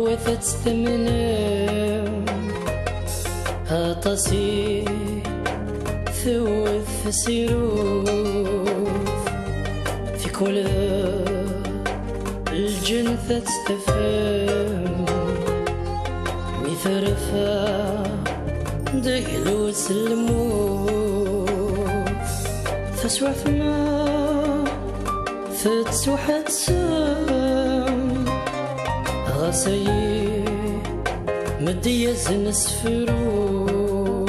غروثة ثمنم هاطسي ثوث سيروف في كل الجنثة تستفهم ميثرفا دقلو سلموف فسوف ما فتسوحت سم غسي مديز نسفرو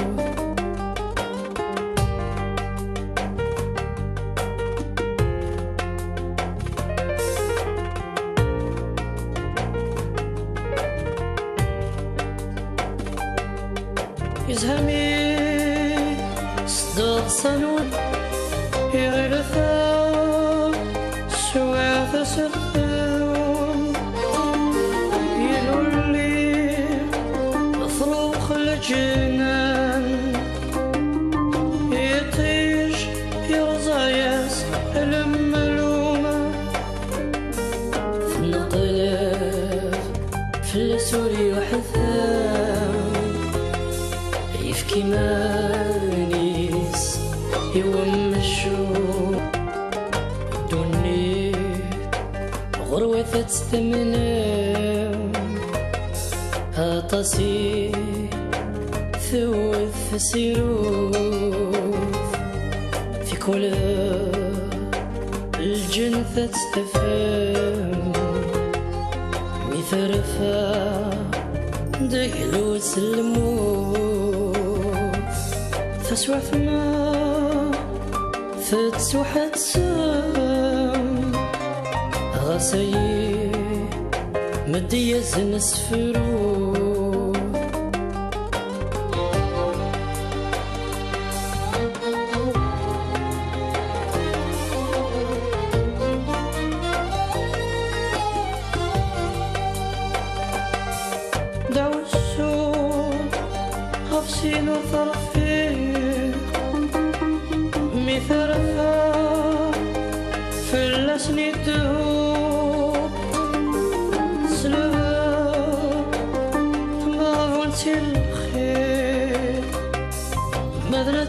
يزهمي صدق صنود يغرفا سواث سخام يلولي فروخ الجنان يطيش يرزايس الملومة في النقلة في السوري وحثام يفكي مانيس يومشو دوني غروثة ثمنم هاطسي ثوث سيروف في كل الجنثة تستفهم ميثرفا دقلو سلموف فسوف ما فتسوحت سم غسي مديز نسفرو دعو السوق غفسين وطرفين ميثرفا فلسني الدهور سلبا ما فونتي الخير مدرة